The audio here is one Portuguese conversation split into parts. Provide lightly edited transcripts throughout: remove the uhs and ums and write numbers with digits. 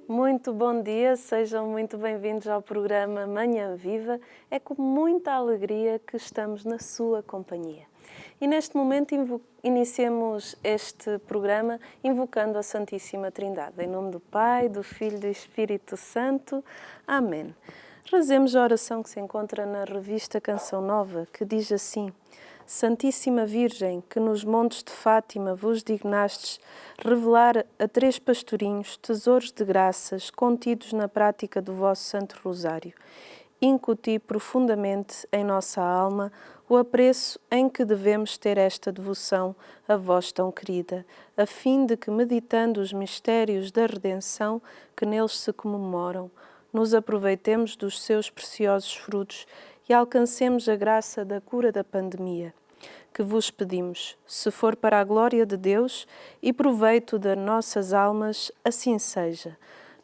Muito bom dia, sejam muito bem-vindos ao programa Manhã Viva. É com muita alegria que estamos na sua companhia. E neste momento iniciemos este programa invocando a Santíssima Trindade. Em nome do Pai, do Filho e do Espírito Santo. Amém. Rezemos a oração que se encontra na revista Canção Nova, que diz assim: Santíssima Virgem, que nos montes de Fátima vos dignastes revelar a 3 pastorinhos tesouros de graças contidos na prática do vosso Santo Rosário, incuti profundamente em nossa alma o apreço em que devemos ter esta devoção a vós tão querida, a fim de que, meditando os mistérios da redenção que neles se comemoram, nos aproveitemos dos seus preciosos frutos e alcancemos a graça da cura da pandemia. Que vos pedimos, se for para a glória de Deus e proveito das nossas almas, assim seja.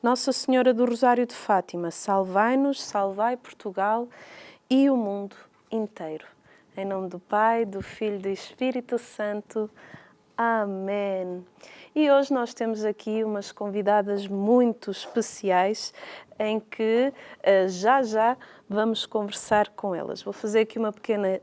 Nossa Senhora do Rosário de Fátima, salvai-nos, salvai Portugal e o mundo inteiro. Em nome do Pai, do Filho e do Espírito Santo. Amém. E hoje nós temos aqui umas convidadas muito especiais em que já vamos conversar com elas. Vou fazer aqui uma pequena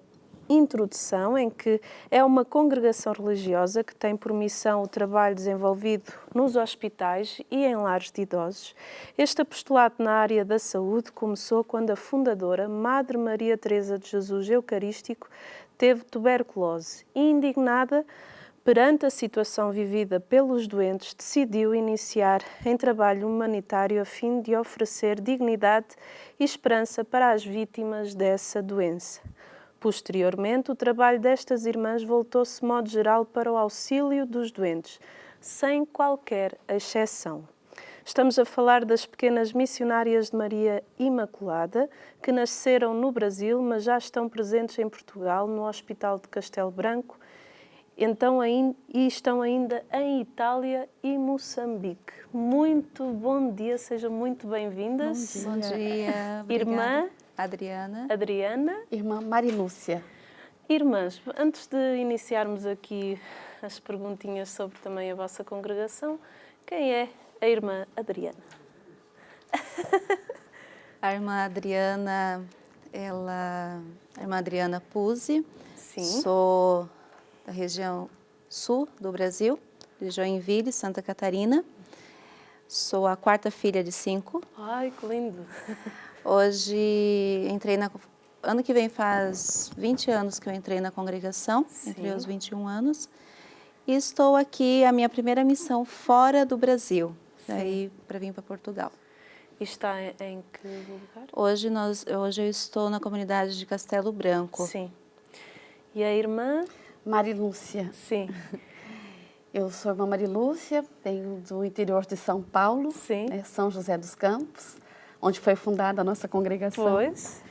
introdução em que é uma congregação religiosa que tem por missão o trabalho desenvolvido nos hospitais e em lares de idosos. Este apostolado na área da saúde começou quando a fundadora, Madre Maria Teresa de Jesus Eucarístico, teve tuberculose e, indignada perante a situação vivida pelos doentes, decidiu iniciar em trabalho humanitário a fim de oferecer dignidade e esperança para as vítimas dessa doença. Posteriormente, o trabalho destas irmãs voltou-se, de modo geral, para o auxílio dos doentes, sem qualquer exceção. Estamos a falar das pequenas missionárias de Maria Imaculada, que nasceram no Brasil, mas já estão presentes em Portugal, no Hospital de Castelo Branco, e estão ainda em Itália e Moçambique. Muito bom dia, sejam muito bem-vindas. Bom dia. Irmã Adriana. Irmã Marilúcia. Irmãs, antes de iniciarmos aqui as perguntinhas sobre também a vossa congregação, quem é a irmã Adriana? A irmã Adriana, a irmã Adriana Puzzi. Sim. Sou da região sul do Brasil, de Joinville, Santa Catarina. Sou a 4ª filha de 5. Ai, que lindo! Hoje ano que vem faz 20 anos que eu entrei na congregação, entrei aos 21 anos. E estou aqui, a minha primeira missão fora do Brasil, daí para vir para Portugal. E está em que lugar? Hoje eu estou na comunidade de Castelo Branco. Sim. E a irmã? Marilúcia. Sim. Eu sou a irmã Marilúcia, venho do interior de São Paulo, né, São José dos Campos, onde foi fundada a nossa congregação. Pois.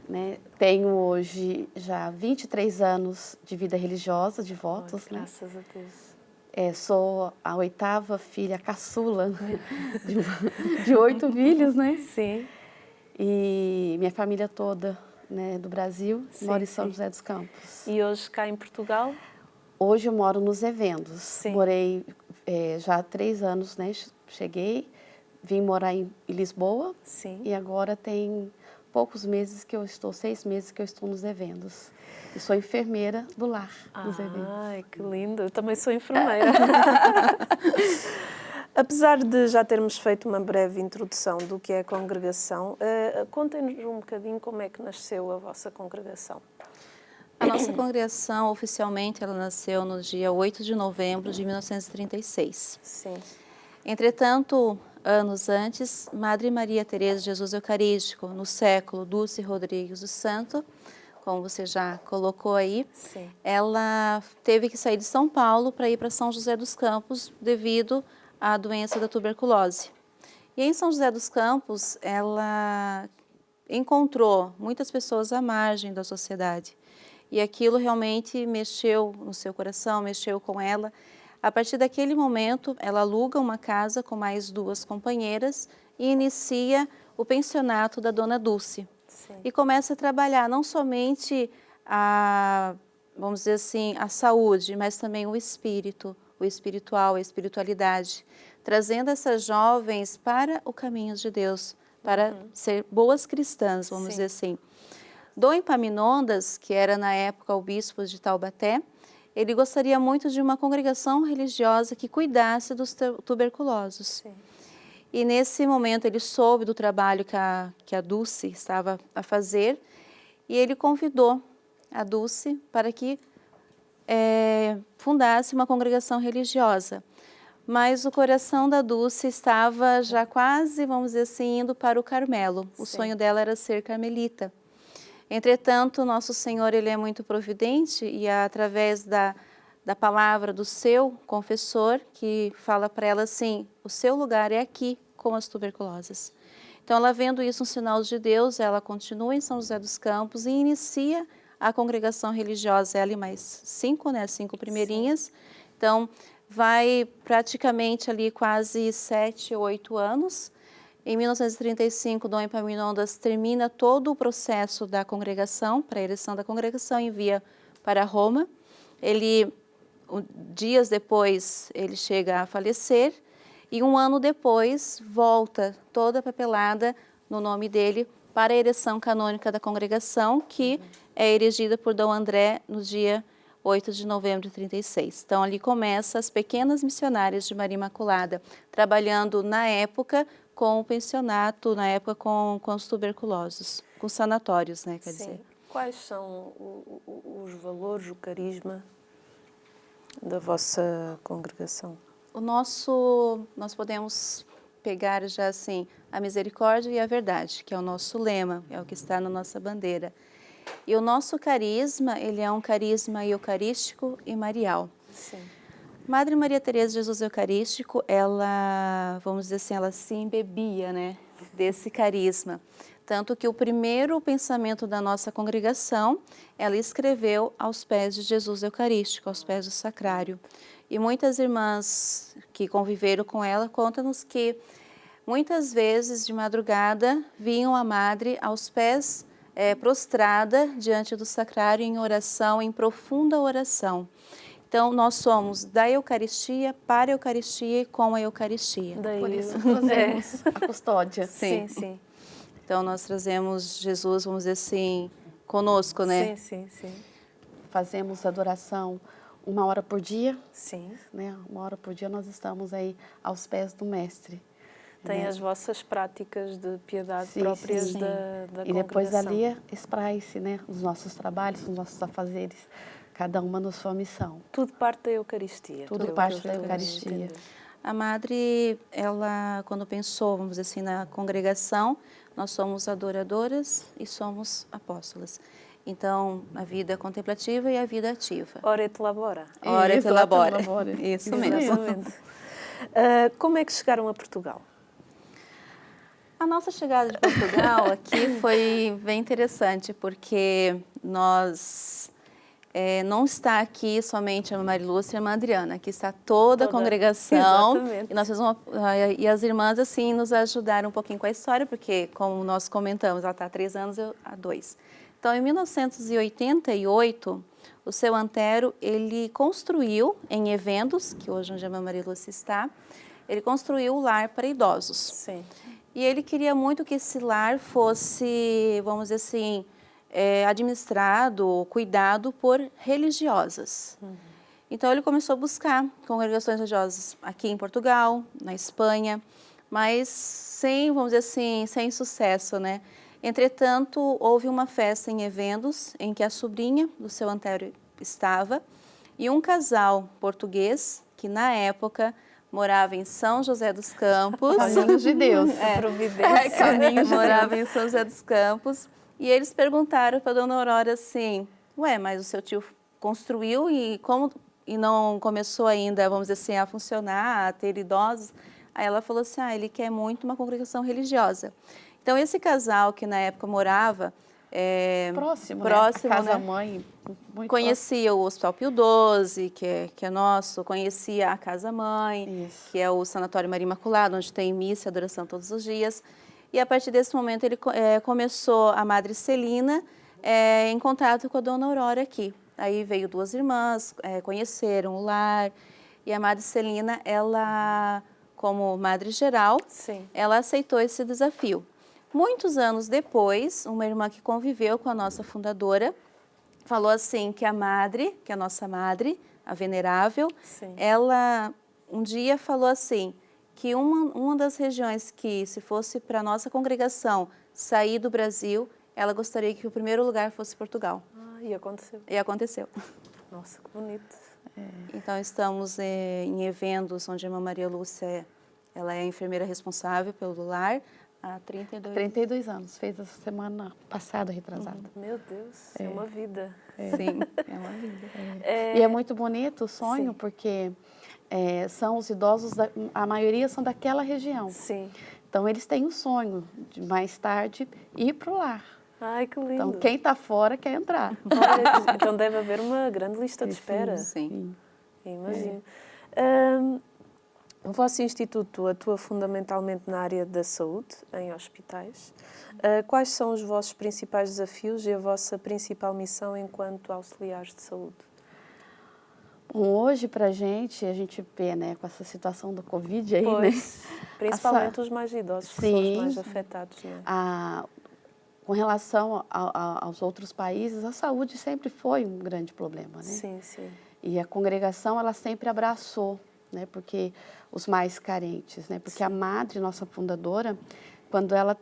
Né, tenho hoje já 23 anos de vida religiosa, de votos. Oh, graças a Deus. Sou a 8ª filha caçula de 8 filhos, né? Sim. E minha família toda, né, do Brasil, mora em São José dos Campos. E hoje cá em Portugal? Hoje eu moro nos Evendos. Sim. Morei já há 3 anos, né? Cheguei, vim morar em Lisboa. Sim. E agora tem poucos meses que eu estou, 6 meses que eu estou nos Evendos. E sou enfermeira do lar nos Evendos. Ai, que lindo! Eu também sou enfermeira. Apesar de já termos feito uma breve introdução do que é a congregação, contem-nos um bocadinho como é que nasceu a vossa congregação. A nossa congregação, oficialmente, ela nasceu no dia 8 de novembro de 1936. Sim. Entretanto, anos antes, Madre Maria Teresa de Jesus Eucarístico, no século Dulce Rodrigues do Santo, como você já colocou aí, Sim. ela teve que sair de São Paulo para ir para São José dos Campos devido à doença da tuberculose. E em São José dos Campos, ela encontrou muitas pessoas à margem da sociedade. E aquilo realmente mexeu no seu coração, mexeu com ela. A partir daquele momento, ela aluga uma casa com mais 2 companheiras e inicia o pensionato da Dona Dulce. Sim. E começa a trabalhar não somente vamos dizer assim, a saúde, mas também o espírito, o espiritual, a espiritualidade, trazendo essas jovens para o caminho de Deus, para ser boas cristãs, vamos dizer assim. Dom Epaminondas, que era na época o bispo de Taubaté, ele gostaria muito de uma congregação religiosa que cuidasse dos tuberculosos. Sim. E nesse momento ele soube do trabalho que a Dulce estava a fazer e ele convidou a Dulce para que fundasse uma congregação religiosa. Mas o coração da Dulce estava já quase, vamos dizer assim, indo para o Carmelo. O sonho dela era ser carmelita. Entretanto, nosso Senhor, ele é muito providente e através da palavra do seu confessor, que fala para ela assim, o seu lugar é aqui com as tuberculosas. Então, ela vendo isso, um sinal de Deus, ela continua em São José dos Campos e inicia a congregação religiosa, ela e mais 5, né, 5 primeirinhas. Então, vai praticamente ali quase 7, 8 anos. Em 1935, Dom Epaminondas termina todo o processo da congregação, para a ereção da congregação, envia para Roma. Dias depois, ele chega a falecer e 1 ano depois volta toda a papelada no nome dele para a ereção canônica da congregação, que é erigida por Dom André no dia 8 de novembro de 36. Então, ali começa as pequenas missionárias de Maria Imaculada, trabalhando na época com o pensionato, na época com os tuberculosos, com sanatórios, né, quer dizer. Quais são os valores, o carisma da vossa congregação? Nós podemos pegar já assim, a misericórdia e a verdade, que é o nosso lema, é o que está na nossa bandeira. E o nosso carisma, ele é um carisma eucarístico e marial. Sim. Madre Maria Teresa de Jesus Eucarístico, ela, vamos dizer assim, ela se embebia, né, desse carisma. Tanto que o primeiro pensamento da nossa congregação, ela escreveu aos pés de Jesus Eucarístico, aos pés do sacrário. E muitas irmãs que conviveram com ela contam-nos que muitas vezes de madrugada vinham a Madre aos pés, prostrada diante do sacrário em oração, em profunda oração. Então, nós somos da Eucaristia para a Eucaristia e com a Eucaristia. Por isso trazemos a custódia. Sim, sim. Então, nós trazemos Jesus, vamos dizer assim, conosco, né? Sim, sim, sim. Fazemos adoração 1 hora por dia. Sim. Né? 1 hora por dia nós estamos aí aos pés do Mestre. Tem né? as vossas práticas de piedade próprias da congregação. E depois ali espraia-se, né, os nossos trabalhos, os nossos afazeres, cada uma na sua missão. Tudo parte da Eucaristia. Tudo parte da Eucaristia. A Madre, ela, quando pensou, vamos dizer assim, na congregação, nós somos adoradoras e somos apóstolas. Então, a vida contemplativa e a vida ativa. Ora et labora. Ora et labora. Isso mesmo. Exatamente. Como é que chegaram a Portugal? A nossa chegada de Portugal aqui foi bem interessante, porque nós não está aqui somente a Maria Lúcia e a Irmã Adriana, aqui está toda a congregação. Exatamente. E nós fizemos e as irmãs assim nos ajudaram um pouquinho com a história, porque como nós comentamos, ela está há 3 anos, eu há 2. Então, em 1988, o seu Antero, ele construiu em Evendos, que hoje onde a Maria Lúcia está, ele construiu o lar para idosos. Sim. E ele queria muito que esse lar fosse, vamos dizer assim, administrado, cuidado por religiosas. Então, ele começou a buscar congregações religiosas aqui em Portugal, na Espanha, mas sem, vamos dizer assim, sem sucesso, né? Entretanto, houve uma festa em Evendos, em que a sobrinha do seu Antero estava, e um casal português, que na época morava em São José dos Campos. Caminhos de Deus. Providência. Caminhos de morava em São José dos Campos. E eles perguntaram para a dona Aurora assim, ué, mas o seu tio construiu e não começou ainda, vamos dizer assim, a funcionar, a ter idosos? Aí ela falou assim, ele quer muito uma congregação religiosa. Então, esse casal que na época morava próximo, né? A casa-mãe. Conhecia o Hospital Pio XII, que é nosso, conhecia a casa-mãe, que é o Sanatório Maria Imaculada, onde tem missa e adoração todos os dias. E a partir desse momento ele começou a Madre Celina em contato com a Dona Aurora aqui. Aí veio 2 irmãs, conheceram o lar, e a Madre Celina, ela como Madre Geral, ela aceitou esse desafio. Muitos anos depois, uma irmã que conviveu com a nossa fundadora, falou assim que a Madre, que é a nossa Madre, a Venerável, ela um dia falou assim, que uma das regiões que, se fosse para a nossa congregação sair do Brasil, ela gostaria que o primeiro lugar fosse Portugal. E aconteceu. E aconteceu. Nossa, que bonito. Então, estamos em eventos onde a irmã Maria Lúcia, ela é a enfermeira responsável pelo lar há 32 anos. Fez essa semana passada, retrasada. Meu Deus, é uma vida. Sim, é uma vida. E é muito bonito o sonho, porque são os idosos, a maioria são daquela região. Sim. Então, eles têm o sonho de, mais tarde, ir para o lar. Ai, que lindo. Então, quem está fora quer entrar. Olha, então, deve haver uma grande lista de espera. Sim. Imagino. O vosso instituto atua fundamentalmente na área da saúde, em hospitais. Quais são os vossos principais desafios e a vossa principal missão enquanto auxiliares de saúde? Bom, hoje, para a gente vê, né, com essa situação do Covid aí, pois, né? Principalmente os mais idosos, que são os mais afetados, né? Com relação aos outros países, a saúde sempre foi um grande problema, né? Sim. E a congregação, ela sempre abraçou, né? Porque os mais carentes, né? Porque a Madre, nossa fundadora, quando ela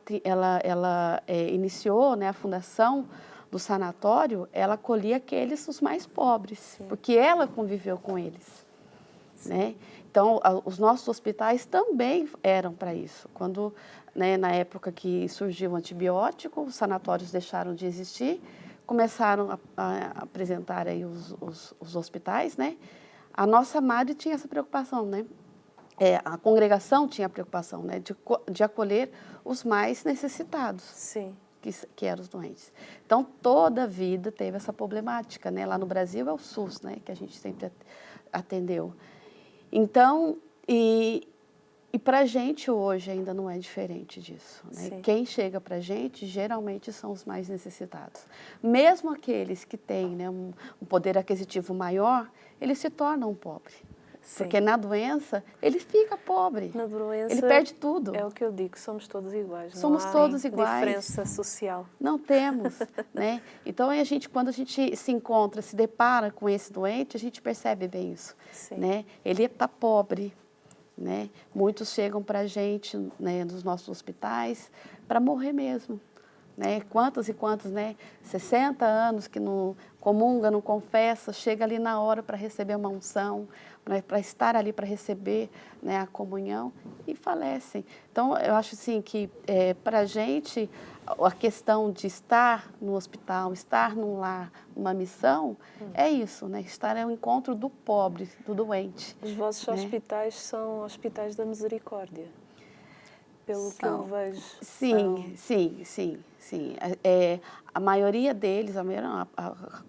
iniciou, né, a fundação do sanatório, ela acolhia os mais pobres, porque ela conviveu com eles, né? Então, os nossos hospitais também eram para isso. Quando, né, na época que surgiu o antibiótico, os sanatórios deixaram de existir, começaram a apresentar aí os hospitais, né? A nossa Madre tinha essa preocupação, né? A congregação tinha a preocupação, né, de acolher os mais necessitados. Sim. Que eram os doentes. Então, toda a vida teve essa problemática, né? Lá no Brasil é o SUS, né? Que a gente sempre atendeu. Então, e para a gente hoje ainda não é diferente disso, né? Quem chega para a gente geralmente são os mais necessitados. Mesmo aqueles que têm, né, um poder aquisitivo maior, eles se tornam pobres. Porque na doença, ele fica pobre. Na doença, ele perde tudo. É o que eu digo, somos todos iguais. Somos todos iguais. Diferença social. Não temos, né? Então, quando a gente se encontra, se depara com esse doente, a gente percebe bem isso, né? Ele está pobre, né? Muitos chegam para a gente, né, nos nossos hospitais, para morrer mesmo. Né? Quantos e quantos, né? 60 anos que não comunga, não confessa, chega ali na hora para receber uma unção, né? Para estar ali para receber, né, a comunhão e falecem. Então, eu acho assim que para a gente a questão de estar no hospital, estar num lar, uma missão, é isso, né? Estar ao encontro do pobre, do doente. Os vossos hospitais são hospitais da misericórdia, pelo que eu vejo. Sim. A maioria deles,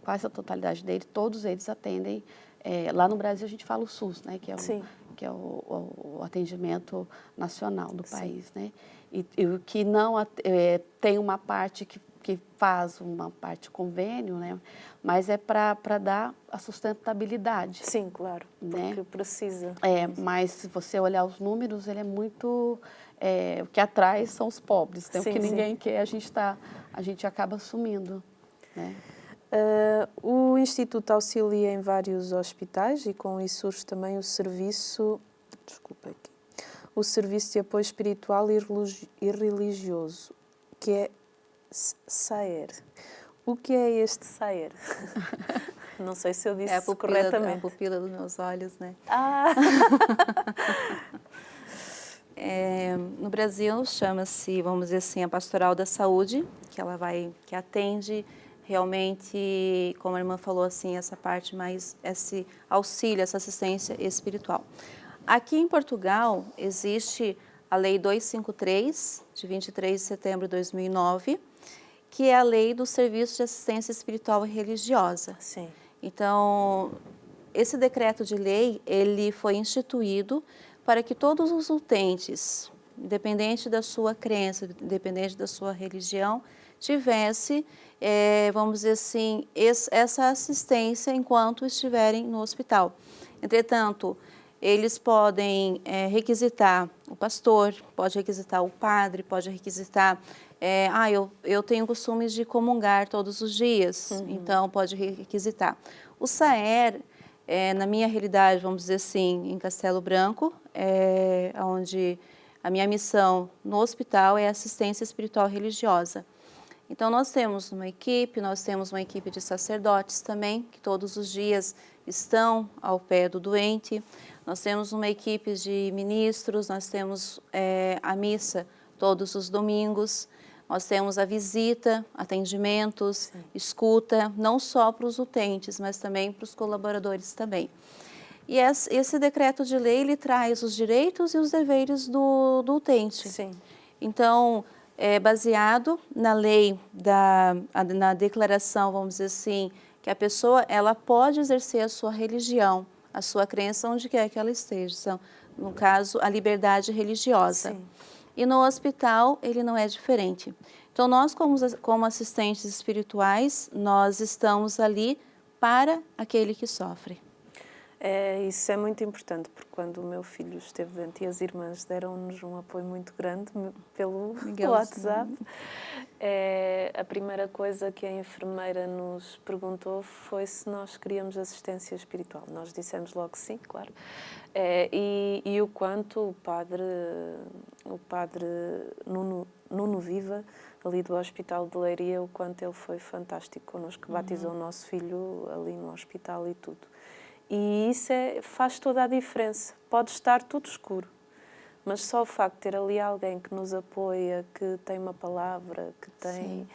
quase a totalidade deles, todos eles atendem. Lá no Brasil a gente fala o SUS, né? Que é o atendimento nacional do país, né? E o que não tem uma parte que faz uma parte convênio, né? Mas é para dar a sustentabilidade. Sim, claro, né? Porque precisa. Mas se você olhar os números, ele é muito... o que atrai são os pobres, né? O que ninguém quer, a gente acaba assumindo, né? O Instituto auxilia em vários hospitais e com isso surge também o serviço de apoio espiritual e religioso, que é SAER. O que é este SAER? Não sei se eu disse corretamente. É a pupila dos meus olhos, né? No Brasil chama-se, vamos dizer assim, a Pastoral da Saúde, que atende realmente, como a irmã falou, assim, essa parte mais, esse auxílio, essa assistência espiritual. Aqui em Portugal existe a Lei 253, de 23 de setembro de 2009, que é a Lei do Serviço de Assistência Espiritual e Religiosa. Sim. Então, esse decreto de lei, ele foi instituído para que todos os utentes, independente da sua crença, independente da sua religião, tivesse, vamos dizer assim, essa assistência enquanto estiverem no hospital. Entretanto, eles podem requisitar o pastor, pode requisitar o padre, pode requisitar... eu tenho costume de comungar todos os dias, então pode requisitar. O SAER, na minha realidade, vamos dizer assim, em Castelo Branco, onde a minha missão no hospital é assistência espiritual religiosa. Então, nós temos uma equipe de sacerdotes também, que todos os dias estão ao pé do doente. Nós temos uma equipe de ministros, nós temos a missa todos os domingos, nós temos a visita, atendimentos, escuta, não só para os utentes, mas também para os colaboradores também. E esse decreto de lei, ele traz os direitos e os deveres do utente. Sim. Então, é baseado na lei, na declaração, vamos dizer assim, que a pessoa ela pode exercer a sua religião, a sua crença onde quer que ela esteja. Então, no caso, a liberdade religiosa. Sim. E no hospital, ele não é diferente. Então, nós, como assistentes espirituais, nós estamos ali para aquele que sofre. Isso é muito importante, porque quando o meu filho esteve doente e as irmãs deram-nos um apoio muito grande pelo WhatsApp, a primeira coisa que a enfermeira nos perguntou foi se nós queríamos assistência espiritual. Nós dissemos logo sim, claro. E o quanto o padre Nuno Viva, ali do Hospital de Leiria, o quanto ele foi fantástico connosco, batizou o nosso filho ali no hospital e tudo. E isso faz toda a diferença. Pode estar tudo escuro, mas só o facto de ter ali alguém que nos apoia, que tem uma palavra, que tem,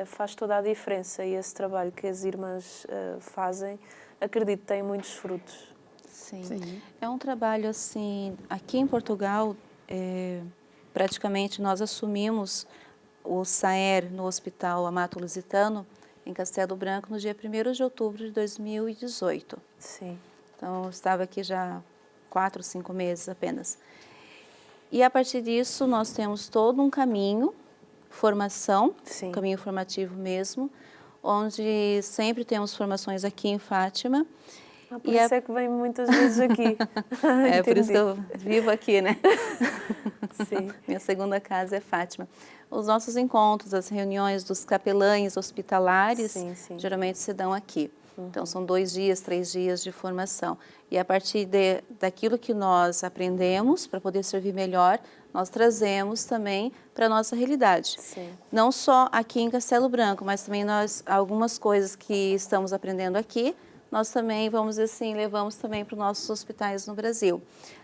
faz toda a diferença. E esse trabalho que as irmãs fazem, acredito, tem muitos frutos. Sim. É um trabalho assim, aqui em Portugal, praticamente nós assumimos o SAER no Hospital Amato Lusitano, em Castelo Branco, no dia 1º de outubro de 2018. Sim. Então, eu estava aqui já 4, 5 meses apenas. E a partir disso, nós temos todo um caminho, formação, um caminho formativo mesmo, onde sempre temos formações aqui em Fátima. Por isso é que venho muitas vezes aqui. Por isso que eu vivo aqui, né? Sim. Minha segunda casa é Fátima. Os nossos encontros, as reuniões dos capelães hospitalares, geralmente se dão aqui. Então, são 2 dias, 3 dias de formação. E a partir daquilo que nós aprendemos, para poder servir melhor, nós trazemos também para a nossa realidade. Sim. Não só aqui em Castelo Branco, mas também algumas coisas que estamos aprendendo aqui, nós também, vamos dizer assim, levamos também para os nossos hospitais no Brasil.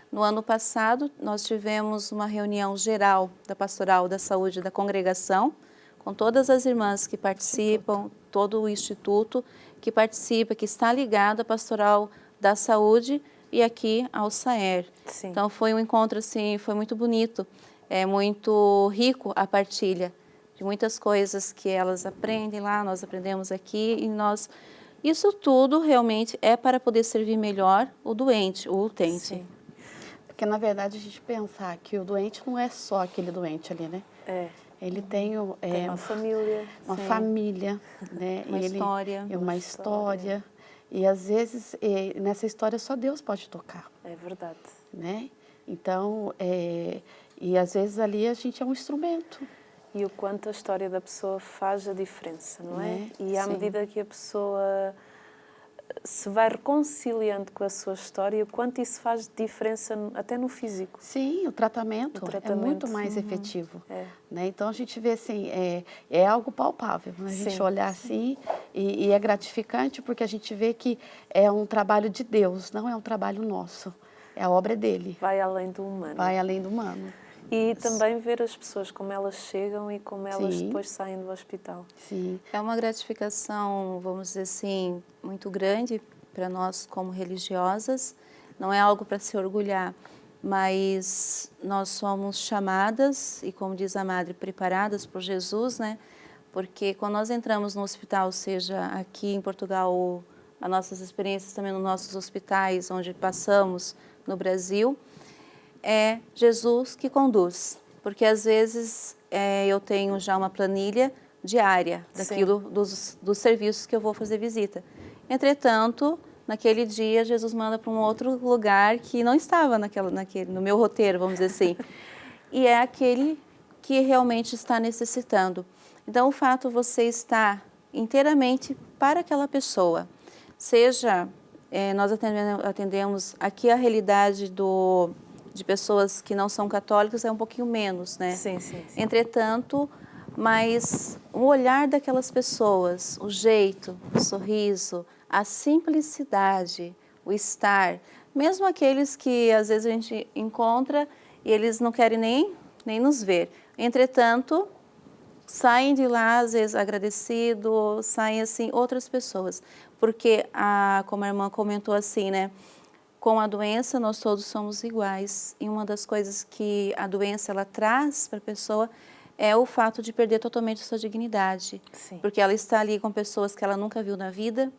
No ano passado, nós tivemos uma reunião geral da Pastoral da Saúde da congregação, com todas as irmãs que participam, todo o instituto que participa, que está ligado à Pastoral da Saúde e aqui ao SAER. Sim. Então, foi um encontro, assim, foi muito bonito, muito rico a partilha de muitas coisas que elas aprendem lá, nós aprendemos aqui e nós... Isso tudo realmente é para poder servir melhor o doente, o utente. Sim. Porque, na verdade, a gente pensar que o doente não é só aquele doente ali, né? Ele tem uma família. Uma família, né? Uma história. Uma história. E, às vezes, nessa história só Deus pode tocar. É verdade. Né? Então, e às vezes ali a gente é um instrumento. E o quanto a história da pessoa faz a diferença, não é? E à medida que a pessoa se vai reconciliando com a sua história, o quanto isso faz diferença até no físico. Sim, o tratamento é muito mais efetivo. Né? Então, a gente vê assim, é algo palpável. Né? A gente olhar assim e é gratificante porque a gente vê que é um trabalho de Deus, não é um trabalho nosso. É a obra dele. Vai além do humano. Vai além do humano. E também ver as pessoas, como elas chegam e como elas depois saem do hospital. Sim. É uma gratificação, vamos dizer assim, muito grande para nós como religiosas. Não é algo para se orgulhar, mas nós somos chamadas, e como diz a Madre, preparadas por Jesus, né? Porque quando nós entramos no hospital, seja aqui em Portugal ou as nossas experiências também nos nossos hospitais, onde passamos no Brasil, é Jesus que conduz, porque às vezes eu tenho já uma planilha diária daquilo dos serviços que eu vou fazer visita. Entretanto, naquele dia, Jesus manda para um outro lugar que não estava no meu roteiro, vamos dizer assim. E é aquele que realmente está necessitando. Então, o fato de você estar inteiramente para aquela pessoa, seja, nós atendemos aqui a realidade de pessoas que não são católicas é um pouquinho menos, né? Sim, sim, sim. Entretanto, mas o olhar daquelas pessoas, o jeito, o sorriso, a simplicidade, o estar, mesmo aqueles que às vezes a gente encontra e eles não querem nem nos ver. Entretanto, saem de lá, às vezes, agradecidos, saem assim, outras pessoas. Porque, como a irmã comentou assim, né? Com a doença, nós todos somos iguais. E uma das coisas que a doença ela traz para a pessoa é o fato de perder totalmente sua dignidade. Sim. Porque ela está ali com pessoas que ela nunca viu na vida,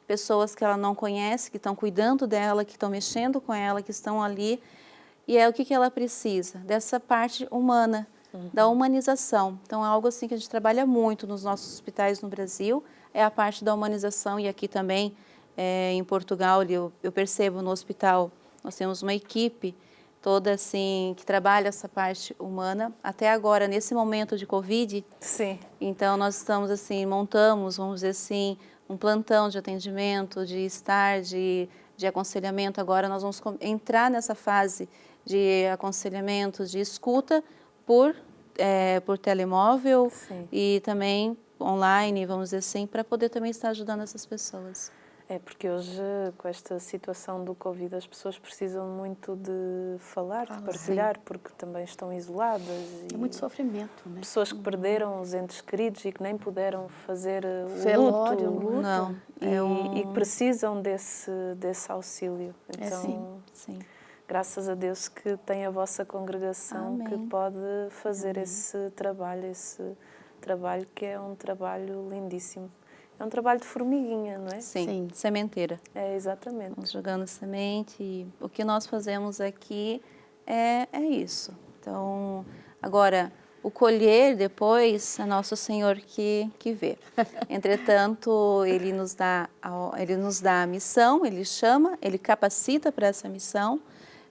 pessoas que ela não conhece, que estão cuidando dela, que estão mexendo com ela, que estão ali. E é o que ela precisa? Dessa parte humana, da humanização. Então, é algo assim que a gente trabalha muito nos nossos hospitais no Brasil, é a parte da humanização. E aqui também, em Portugal, eu percebo no hospital, nós temos uma equipe toda assim, que trabalha essa parte humana. Até agora, nesse momento de Covid, Sim. então nós estamos assim, montamos, vamos dizer assim, um plantão de atendimento, de estar, de aconselhamento. Agora nós vamos entrar nessa fase de aconselhamento, de escuta por telemóvel. Sim. E também online, vamos dizer assim, para poder também estar ajudando essas pessoas. É porque hoje, com esta situação do Covid, as pessoas precisam muito de falar, de partilhar, porque também estão isoladas. É muito sofrimento, né? Pessoas que perderam os entes queridos e que nem puderam fazer o Velório, luto. Não, E precisam desse auxílio. Então, sim. graças a Deus que tem a vossa congregação. Amém. Que pode fazer esse trabalho que é um trabalho lindíssimo. É um trabalho de formiguinha, não é? Sim, sementeira. É, exatamente. Nós jogando semente. E o que nós fazemos aqui é isso. Então, agora, o colher depois é Nosso Senhor que vê. Entretanto, Ele nos dá a missão, Ele chama, Ele capacita para essa missão,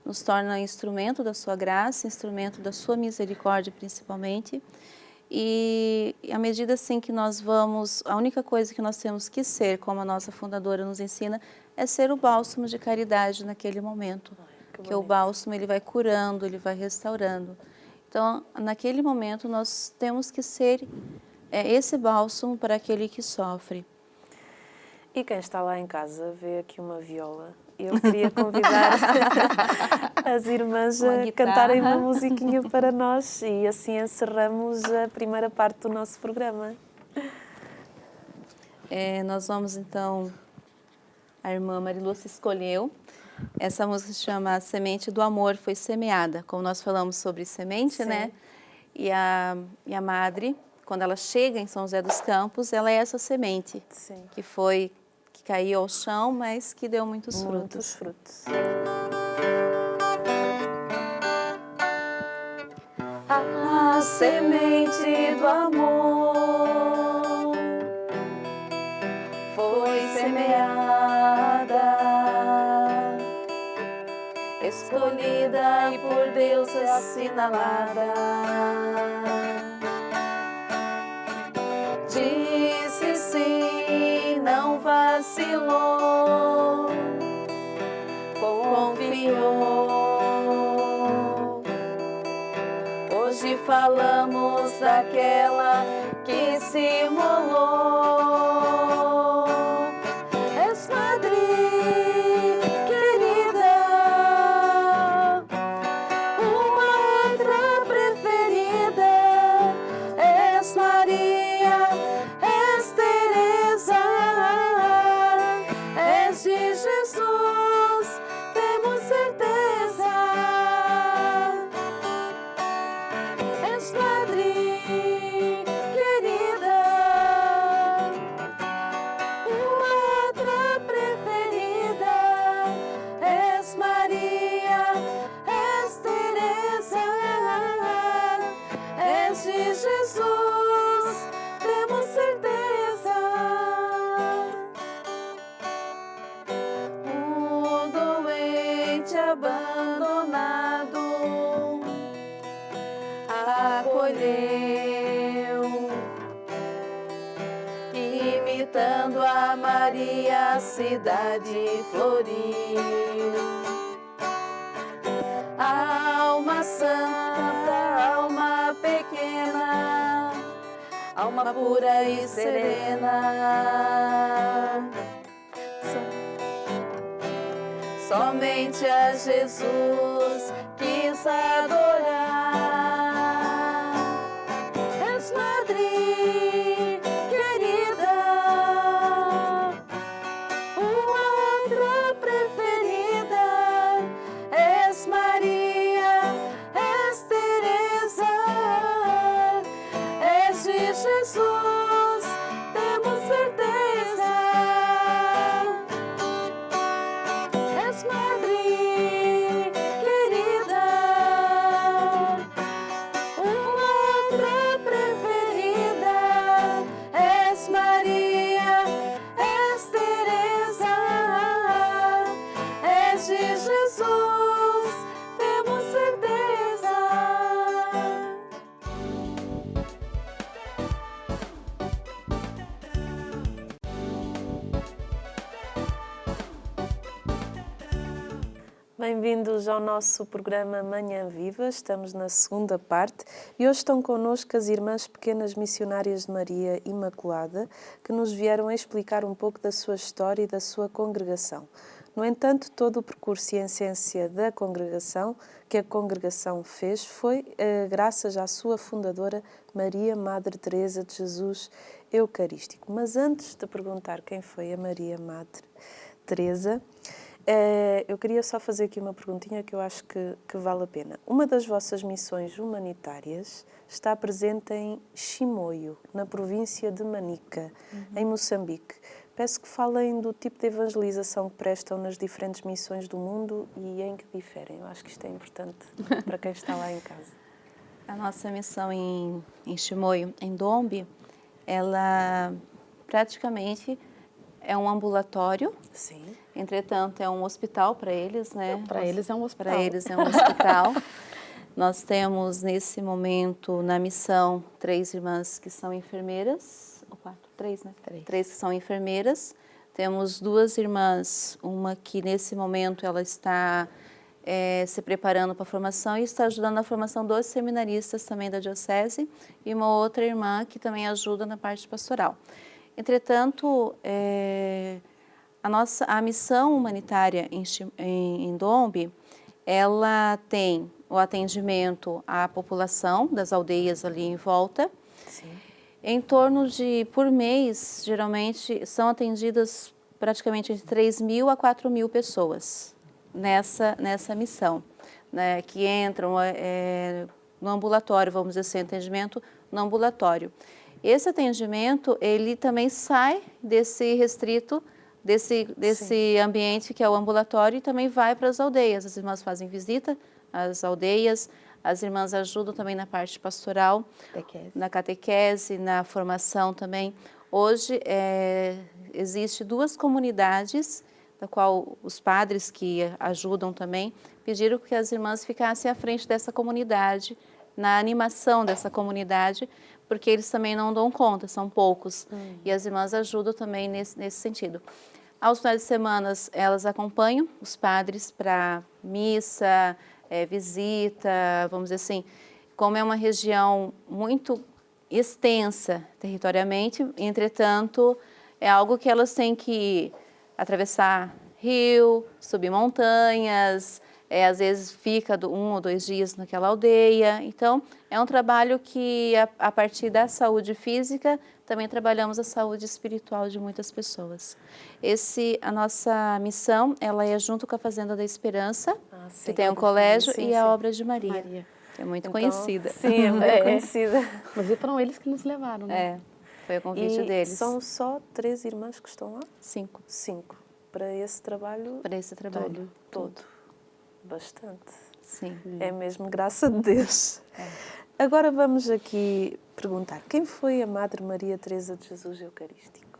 nos torna instrumento da sua graça, instrumento da sua misericórdia principalmente. E à medida assim que nós vamos, a única coisa que nós temos que ser, como a nossa fundadora nos ensina, é ser o bálsamo de caridade naquele momento. Que o bálsamo ele vai curando, ele vai restaurando. Então, naquele momento nós temos que ser esse bálsamo para aquele que sofre. E quem está lá em casa vê aqui uma viola. Eu queria convidar as irmãs a cantarem uma musiquinha para nós e assim encerramos a primeira parte do nosso programa. Nós vamos então, a irmã Marilúcia escolheu, essa música se chama Semente do Amor Foi Semeada, como nós falamos sobre semente, sim, né? E a madre, quando ela chega em São José dos Campos, ela é essa semente, sim, que caiu ao chão, mas que deu muitos frutos. A semente do amor foi semeada, escolhida e por Deus assinalada. Disse sim, não vacilou, confiou. Hoje falamos daquela que se imolou. És madre querida, uma outra preferida. És Maria, és Teresa, és de Jesus, temos certeza. És madre querida, uma outra preferida. És Maria, és Teresa, és de Jesus, temos certeza. escolheu. Imitando a Maria, a cidade floriu. Alma santa, alma pequena, alma pura e serena. Somente a Jesus quis adorar. És madre querida, uma outra preferida. És Maria, és Teresa, és de Jesus, temos certeza. És madre querida, uma outra preferida. És Maria, és Teresa, és de Jesus, temos certeza. Bem-vindos ao nosso programa Manhã Viva. Estamos na segunda parte e hoje estão connosco as Irmãs Pequenas Missionárias de Maria Imaculada, que nos vieram a explicar um pouco da sua história e da sua congregação. No entanto, todo o percurso e a essência da congregação, que a congregação fez, foi graças à sua fundadora, Maria Madre Teresa de Jesus Eucarístico. Mas antes de perguntar quem foi a Maria Madre Teresa, eu queria só fazer aqui uma perguntinha que eu acho que vale a pena. Uma das vossas missões humanitárias está presente em Chimoio, na província de Manica, em Moçambique. Peço que falem do tipo de evangelização que prestam nas diferentes missões do mundo e em que diferem. Eu acho que isto é importante para quem está lá em casa. A nossa missão em Chimoio, em Ndombe, ela praticamente é um ambulatório. Sim. Entretanto, é um hospital para eles, né? Para eles é um hospital. Para eles é um hospital. Nós temos, nesse momento, na missão, 3 irmãs que são enfermeiras. Ou 4? 3, né? 3 que são enfermeiras. Temos 2 irmãs, uma que, nesse momento, ela está se preparando para a formação e está ajudando na formação dos seminaristas também da Diocese. E uma outra irmã que também ajuda na parte pastoral. Entretanto, a missão humanitária em Ndombe, ela tem o atendimento à população das aldeias ali em volta. Sim. Em torno de, por mês, geralmente, são atendidas praticamente entre 3.000 a 4.000 pessoas nessa missão, né, que entram no ambulatório, vamos dizer assim, atendimento no ambulatório. Esse atendimento, ele também sai desse restrito, desse ambiente que é o ambulatório, e também vai para as aldeias. As irmãs fazem visita às aldeias, as irmãs ajudam também na parte pastoral, na catequese, na formação também. Hoje, existe 2 comunidades, da qual os padres que ajudam também, pediram que as irmãs ficassem à frente dessa comunidade, na animação dessa comunidade, porque eles também não dão conta, são poucos. E as irmãs ajudam também nesse sentido. Aos finais de semana, elas acompanham os padres para missa, visita, vamos dizer assim. Como é uma região muito extensa territorialmente, entretanto, é algo que elas têm que atravessar rio, subir montanhas, às vezes fica 1 ou 2 dias naquela aldeia. Então, é um trabalho que, a partir da saúde física, também trabalhamos a saúde espiritual de muitas pessoas. A nossa missão, ela é junto com a Fazenda da Esperança, que tem um colégio, e a Obra de Maria. É muito conhecida. Sim, é muito conhecida. Inclusive foram eles que nos levaram, né? Foi o convite deles. São só 3 irmãs que estão lá? 5. 5. Para esse trabalho? Para esse trabalho. Todo. Bastante. Sim. É mesmo graça de Deus. Agora vamos aqui perguntar, quem foi a Madre Maria Teresa de Jesus Eucarístico?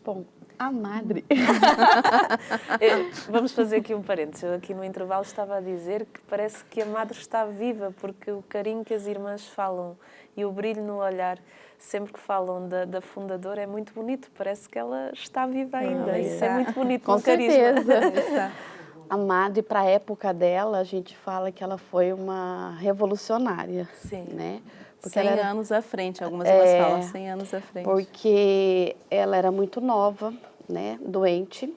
Bom, a madre... Vamos fazer aqui um parênteses. Eu aqui no intervalo estava a dizer que parece que a madre está viva, porque o carinho que as irmãs falam e o brilho no olhar, sempre que falam da fundadora, é muito bonito. Parece que ela está viva ainda. Isso é muito bonito, Com um carisma. certeza. A madre, para a época dela, a gente fala que ela foi uma revolucionária. Sim. Né? Porque 100 ela era, anos à frente, algumas irmãs falam 100 anos à frente. porque ela era muito nova, né? Doente.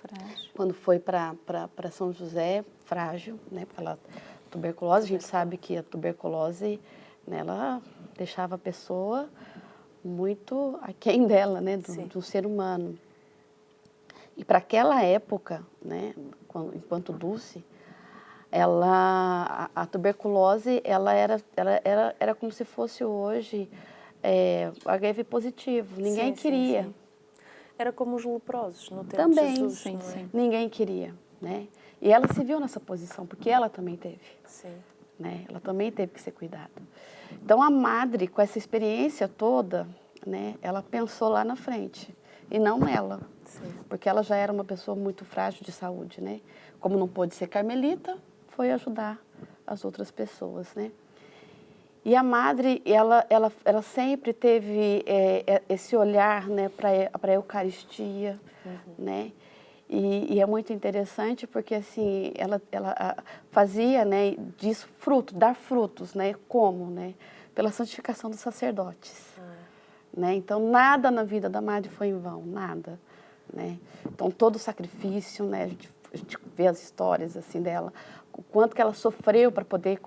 Frágil. Quando foi para São José, frágil, né? Pela tuberculose. A gente sabe que a tuberculose, né, ela deixava a pessoa muito aquém dela, né? Do ser humano. E para aquela época, né? Enquanto Dulce, a tuberculose, ela era como se fosse hoje HIV positivo. Ninguém queria. Sim. Era como os leprosos no tempo Também, de Jesus, sim, não é? sim. Ninguém queria, né? E ela se viu nessa posição, porque ela também teve, Sim. né? Ela também teve que ser cuidada. Então, a madre, com essa experiência toda, né? Ela pensou lá na frente, e não nela. Sim. Porque ela já era uma pessoa muito frágil de saúde, né? Como não pôde ser carmelita, foi ajudar as outras pessoas, né? E a madre, ela sempre teve esse olhar, né, para a Eucaristia, né? E é muito interessante porque, assim, ela fazia, né, disso dar frutos, né? Como, né? Pela santificação dos sacerdotes. Né? Então, nada na vida da madre foi em vão, nada. Né? Então, todo o sacrifício, né? A gente vê as histórias assim dela, o quanto que ela sofreu para poder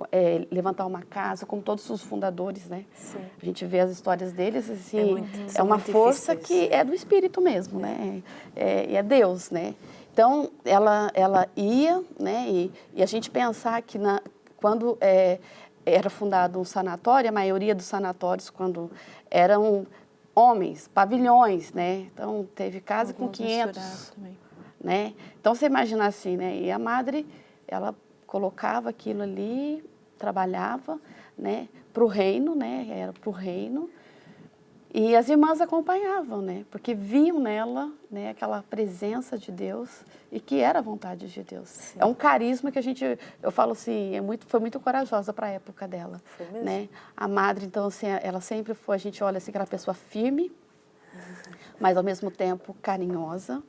levantar uma casa, como todos os fundadores, né? Sim. A gente vê as histórias deles, assim, é são uma muito força difíceis. que é do Espírito mesmo, né? É Deus, né? Então, ela ia, né? E a gente pensar que quando era fundado um sanatório, a maioria dos sanatórios, quando eram homens, pavilhões, né? Então, teve casa com 500, né? Então, você imagina assim, né? E a madre, ela colocava aquilo ali, trabalhava, né? Para o reino, né? Era para o reino. E as irmãs acompanhavam, né? Porque viam nela, né, aquela presença de Deus e que era a vontade de Deus. Sim. É um carisma que eu falo assim, foi muito corajosa para a época dela. Foi mesmo. Né? A madre, então, assim, ela sempre foi, a gente olha assim, aquela pessoa firme, mas ao mesmo tempo carinhosa,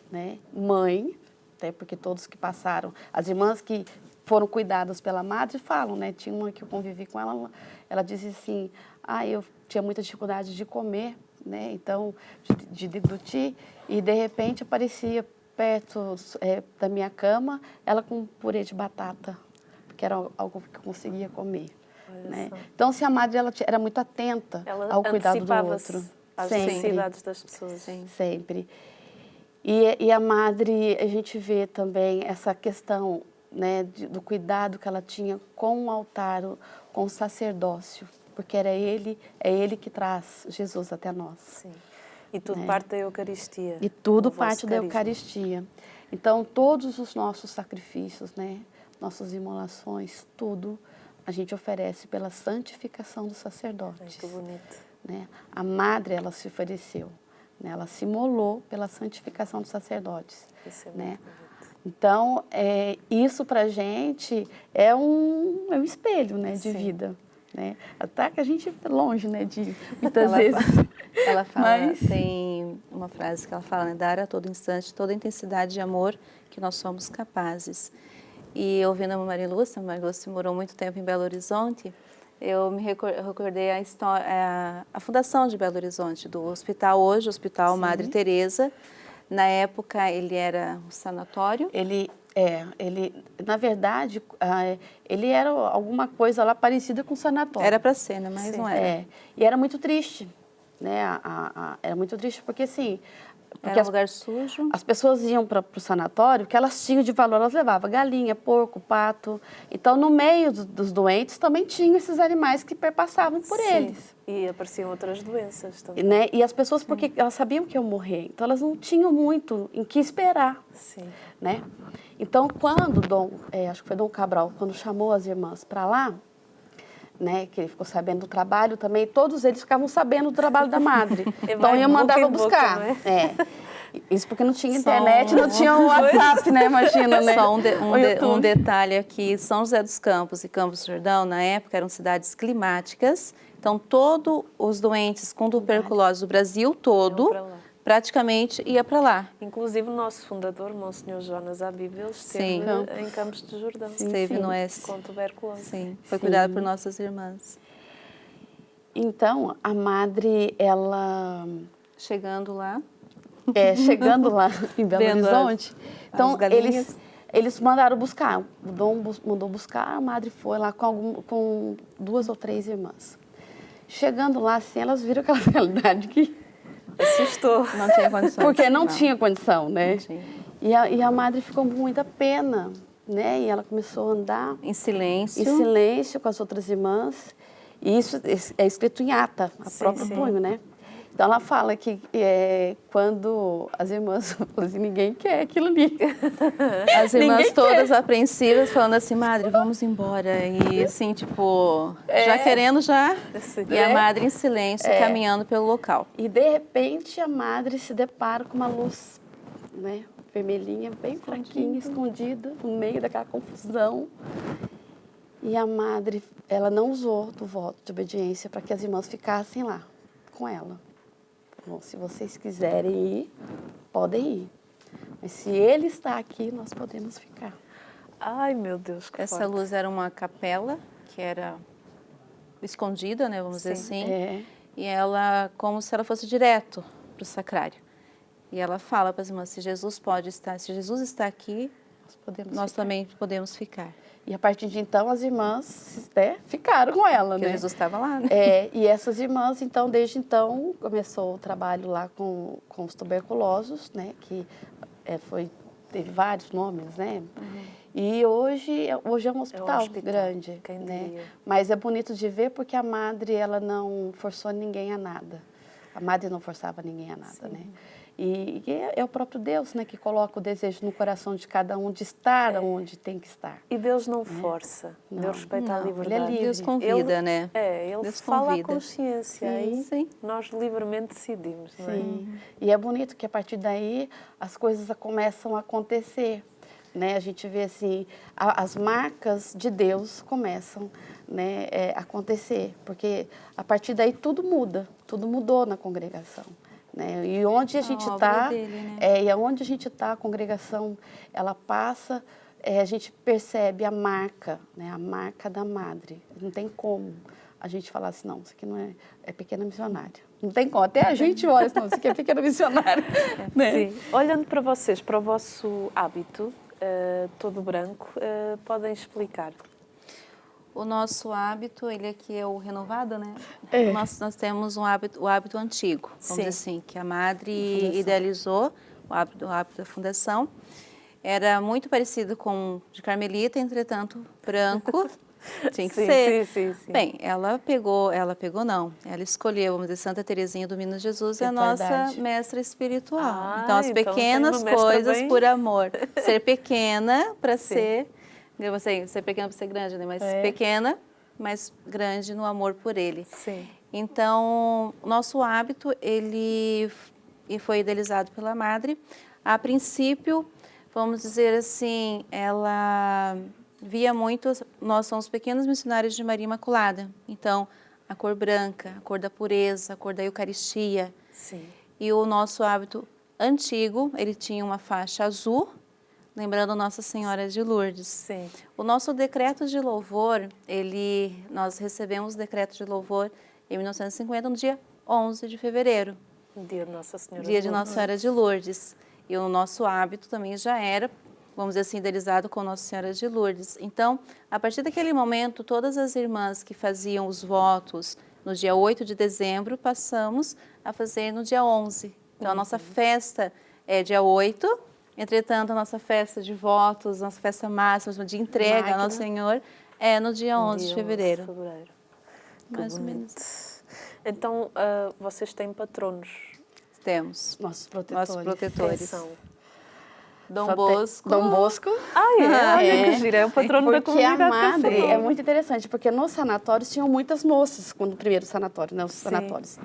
né? Mãe, até porque todos que passaram, as irmãs que foram cuidadas pela madre falam, né? Tinha uma que eu convivi com ela, ela dizia assim, eu tinha muita dificuldade de comer, né? Então, de deglutir, e de repente aparecia perto da minha cama, ela com purê de batata, porque era algo que eu conseguia comer. Né? Então, se a madre ela era muito atenta ao cuidado do outro. Às necessidades das pessoas. Sim. Sempre. E a madre, a gente vê também essa questão, né, do cuidado que ela tinha com o altar, com o sacerdócio, porque é ele que traz Jesus até nós. Sim. E tudo parte da Eucaristia. E tudo parte da Eucaristia. Então, todos os nossos sacrifícios, né, nossas imolações, tudo a gente oferece pela santificação dos sacerdotes. Muito bonito. Né? A madre, ela se ofereceu, né? Ela se imolou pela santificação dos sacerdotes. Isso é né? muito bonito. Então, isso para a gente é um espelho, né, de vida. Né? Até que a gente é longe, né, de muitas vezes. Ela fala, tem uma frase que ela fala, né, dar a todo instante toda a intensidade de amor que nós somos capazes. E ouvindo a Maria Lúcia morou muito tempo em Belo Horizonte, eu me recordei a história, a fundação de Belo Horizonte, do hospital hoje, o Hospital Madre Teresa. Na época ele era um sanatório. Ele, na verdade, ele era alguma coisa lá parecida com sanatório. Era para ser, né? Mas não era. E era muito triste, né? Era muito triste porque assim... Era um lugar sujo. As pessoas iam para o sanatório, que elas tinham de valor, elas levavam galinha, porco, pato. Então, no meio dos doentes, também tinham esses animais que perpassavam por eles. E apareciam outras doenças também. Né? E as pessoas, porque elas sabiam que iam morrer, então elas não tinham muito em que esperar. Sim. Né? Então, quando acho que foi Dom Cabral, quando chamou as irmãs para lá, né, que ele ficou sabendo do trabalho também, todos eles ficavam sabendo do trabalho da madre. Então vai eu boca mandava em boca, buscar. não é? Isso porque não tinha internet, não tinha o WhatsApp, né? Imagina, né? Só O YouTube. um detalhe aqui, São José dos Campos e Campos do Jordão, na época, eram cidades climáticas. Então, todos os doentes com tuberculose do Brasil todo, Iam para lá. praticamente, ia para lá. Inclusive o nosso fundador, Monsenhor Jonas Abib, ele Sim. esteve em Campos do Jordão. Esteve no Oeste. Com tuberculose. Sim, foi cuidado por nossas irmãs. Então, a madre, ela... Chegando lá, chegando lá em Belo Vendo Horizonte, então as galinhas. eles mandaram buscar. O Dom mandou buscar, a madre foi lá com 2 ou 3 irmãs. Chegando lá, assim, elas viram aquela realidade que... Assustou. não tinha condições. Porque não tinha condição, né? Não tinha. E a madre ficou com muita pena, né? E ela começou a andar Em silêncio. em silêncio com as outras irmãs. E isso é escrito em ata, a Sim, próprio sim. punho, né? Então ela fala que quando as irmãs falam assim, ninguém quer aquilo ali. As irmãs Ninguém todas apreensivas, falando assim, madre, vamos embora. E assim, tipo, já querendo já. Sim. E a madre em silêncio, caminhando pelo local. E de repente a madre se depara com uma luz, né? Vermelhinha, bem fraquinha, escondida, no meio daquela confusão. E a madre, ela não usou do voto de obediência para que as irmãs ficassem lá com ela. Bom, se vocês quiserem ir, podem ir. Mas se ele está aqui, nós podemos ficar. Ai, meu Deus, que Essa forte. luz era uma capela que era escondida, né, vamos dizer assim. E ela, como se ela fosse direto para o sacrário. E ela fala para as irmãs, se Jesus está aqui, nós também podemos ficar. E a partir de então, as irmãs ficaram com ela, Porque né? Jesus estava lá, né? E essas irmãs, então, desde então, começou o trabalho lá com os tuberculosos, né? Que teve vários nomes, né? E hoje é um hospital, grande, quem né? diria. Mas é bonito de ver porque a madre, ela não forçou ninguém a nada. A madre não forçava ninguém a nada, né? E é o próprio Deus, né, que coloca o desejo no coração de cada um de estar onde tem que estar. E Deus não força, Deus respeita a Não, ele é liberdade. livre. Deus convida, né? Ele Deus fala convida. à consciência, aí Sim. nós livremente decidimos, não é? Sim. E é bonito que a partir daí as coisas começam a acontecer, né? A gente vê assim, as marcas de Deus começam, né, a acontecer, porque a partir daí tudo muda, tudo mudou na congregação. Né? E onde a gente está, e aonde a gente está, a congregação, ela passa, a gente percebe a marca, né? A marca da madre. Não tem como a gente falar assim, não, isso aqui não é pequena missionária. Não tem como, até a gente olha, não, isso aqui é pequena missionária. Né? Sim. Olhando para vocês, para o vosso hábito, todo branco, podem explicar? O nosso hábito, ele aqui é o renovado, né? Nós temos o hábito antigo, vamos dizer assim, que a madre idealizou, o hábito da fundação. Era muito parecido com o de Carmelita, entretanto, branco. Tinha que ser. Sim. Bem, ela escolheu, vamos dizer, Santa Teresinha do Menino Jesus, a nossa mestra espiritual. Então, as pequenas coisas por amor. Ser pequena para ser... Eu sei, ser pequena para ser grande, né? Mas pequena, mas grande no amor por Ele. Sim. Então, o nosso hábito, ele foi idealizado pela madre. A princípio, vamos dizer assim, ela via muito, nós somos pequenos missionários de Maria Imaculada. Então, a cor branca, a cor da pureza, a cor da Eucaristia. Sim. E o nosso hábito antigo, ele tinha uma faixa azul, lembrando Nossa Senhora de Lourdes. Sim. O nosso decreto de louvor, nós recebemos o decreto de louvor em 1950, no dia 11 de fevereiro. Dia de Nossa Senhora Dia de Nossa Senhora de Lourdes. E o nosso hábito também já era, vamos dizer assim, idealizado com Nossa Senhora de Lourdes. Então, a partir daquele momento, todas as irmãs que faziam os votos no dia 8 de dezembro, passamos a fazer no dia 11. Então, a nossa festa é dia 8, entretanto, a nossa festa de votos, nossa festa máxima de entrega ao Nosso Senhor é no dia 11 de fevereiro. Mais ou menos. Então, vocês têm patronos? Temos. Nossos protetores. Quem são? Dom Bosco. Dom Bosco. Ah, é? Olha que gira, é o patrono da Porque a comunidade madre caçadora. é muito interessante, porque nos sanatórios tinham muitas moças, quando o primeiro sanatório, né? Os sanatórios.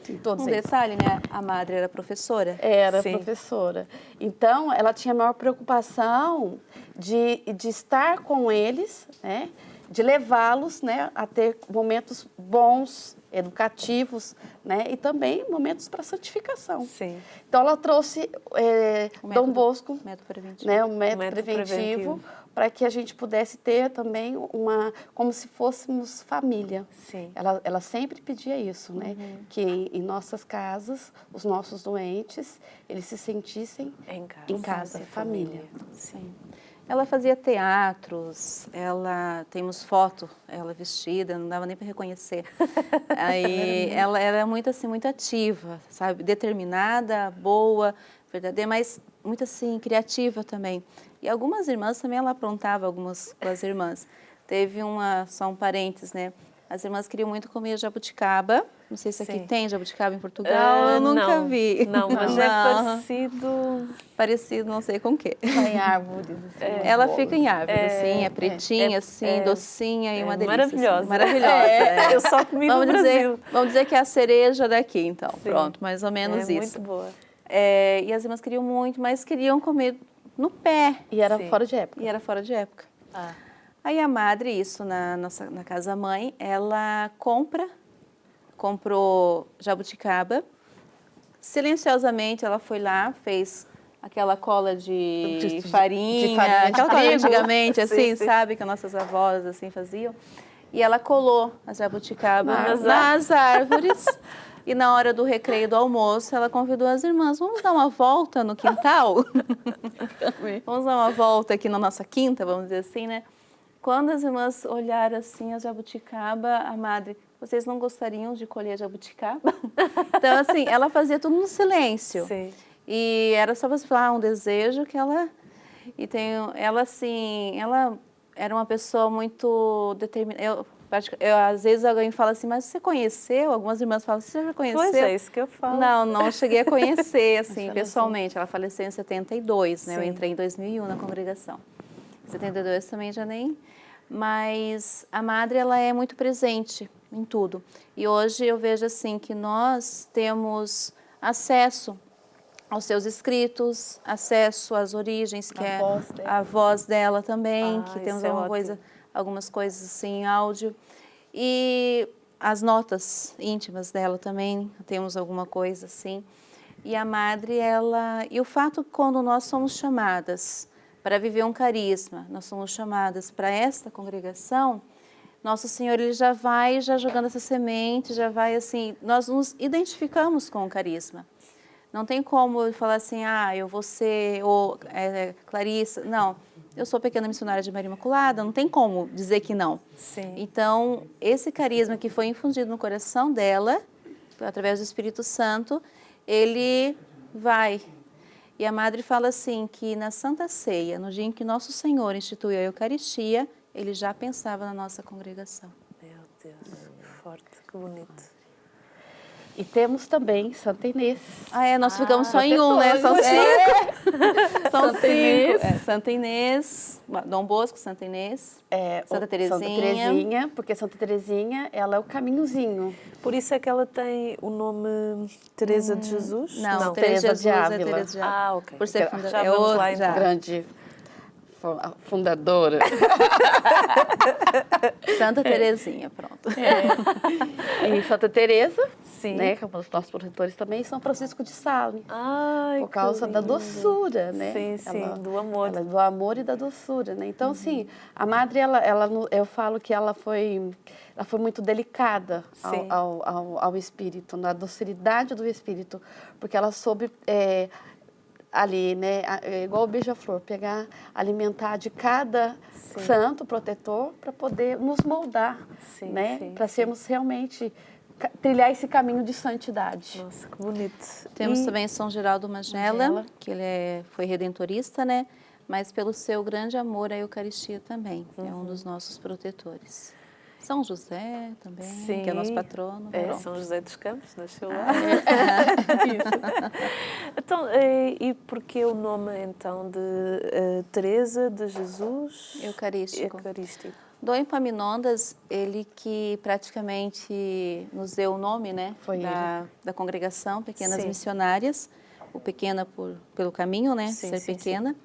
Em todos Um eles. detalhe, né? A madre era professora. Era Sim. professora. Então, ela tinha a maior preocupação de estar com eles, né? De levá-los, né? A ter momentos bons, educativos, né? E também momentos para santificação. Sim. Então, ela trouxe Dom Bosco, Método preventivo. né? Um método Método preventivo, para que a gente pudesse ter também como se fôssemos família. Sim. Ela sempre pedia isso, né? Que em nossas casas, os nossos doentes, eles se sentissem em casa, família. Sim. Ela fazia teatros, temos foto, ela vestida, não dava nem para reconhecer. Aí ela era muito assim, muito ativa, sabe? Determinada, boa, verdadeira, mas muito assim, criativa também. E algumas irmãs também ela aprontava algumas com as irmãs. Teve só um parênteses, né? As irmãs queriam muito comer jabuticaba. Não sei se aqui Sim. tem jabuticaba em Portugal, eu nunca não, vi. Não, mas é parecido... Parecido, não sei com o quê. Tá em árvores, assim. Ela fica em árvore, assim, é pretinha, assim, docinha e uma delícia. Maravilhosa. Assim, maravilhosa. Eu só comi no Brasil. Vamos dizer que é a cereja daqui, então. Sim. Pronto, mais ou menos É isso. muito boa. E as irmãs queriam muito, mas queriam comer no pé. E era Sim. fora de época. E era fora de época. Ah, Aí a madre, isso na casa-mãe, ela comprou jabuticaba. Silenciosamente ela foi lá, fez aquela cola de farinha, farinha de aquela cola trigo. antigamente, assim, Sim. sabe, que nossas avós assim faziam. E ela colou as jabuticaba Nas nas árvores. E na hora do recreio do almoço, ela convidou as irmãs, vamos dar uma volta no quintal? Vamos dar uma volta aqui na nossa quinta, vamos dizer assim, né? Quando as irmãs olharam assim a jabuticaba, a madre, vocês não gostariam de colher jabuticaba? Então, assim, ela fazia tudo no silêncio. sim. E era só você falar um desejo que ela... Ela, assim, ela era uma pessoa muito determinada. Às vezes alguém fala assim, mas você conheceu? Algumas irmãs falam, você já conheceu? Pois é, isso que eu falo. Não cheguei a conhecer, assim, pessoalmente. Ela faleceu em 72, né? Eu Sim. entrei em 2001 na congregação. Em 72 também já nem... Mas a madre, ela é muito presente em tudo. E hoje eu vejo, assim, que nós temos acesso aos seus escritos, acesso às origens, que é a voz dela também, que temos isso é ótimo. algumas coisas assim em áudio. E as notas íntimas dela também, temos alguma coisa assim. E a madre, e o fato que quando nós somos chamadas para viver um carisma, nós somos chamadas para esta congregação, Nosso Senhor, ele já vai jogando essa semente, já vai assim, nós nos identificamos com o carisma. Não tem como eu falar assim, eu vou ser Clarissa. Não, eu sou pequena missionária de Maria Imaculada, não tem como dizer que não. Sim. Então, esse carisma que foi infundido no coração dela, através do Espírito Santo, ele vai. E a madre fala assim, que na Santa Ceia, no dia em que Nosso Senhor instituiu a Eucaristia, ele já pensava na nossa congregação. Meu Deus, que forte, que bonito. E temos também Santa Inês. Nós ficamos só em um, né? São cinco. São Santa cinco. Inês. Santa Inês, Dom Bosco, Santa Inês, Santa Terezinha. Santa Terezinha, porque Santa Terezinha, ela é o caminhozinho. Por isso é que ela tem o nome Teresa de Jesus? Não, Teresa de Ávila. Teresa de Ávila. Ok. Por ser Já vamos lá, então. Grande fundadora. Santa Terezinha, pronto. E Santa Teresa, Sim. né, que é um dos nossos protetores também, e São Francisco de Sales. Ai, Por causa da doçura, né? Sim, do amor. Do amor e da doçura, né? Então, assim, a madre, eu falo que ela foi muito delicada ao espírito, na docilidade do espírito, porque ela soube ali, né, igual o beija-flor, alimentar de cada santo protetor para poder nos moldar, né? Para sermos realmente trilhar esse caminho de santidade. Nossa, que bonito. Temos também São Geraldo Magela, que ele foi redentorista, né? Mas pelo seu grande amor à Eucaristia também, é um dos nossos protetores. São José também, Sim. que é nosso patrono. Pronto. São José dos Campos, nasceu lá. Então, e porquê o nome então de Teresa de Jesus Eucarístico. Dom Epaminondas, ele que praticamente nos deu o nome, né, Foi da congregação Pequenas Sim. Missionárias, o pequena pelo caminho, né, Sim, ser sim, pequena.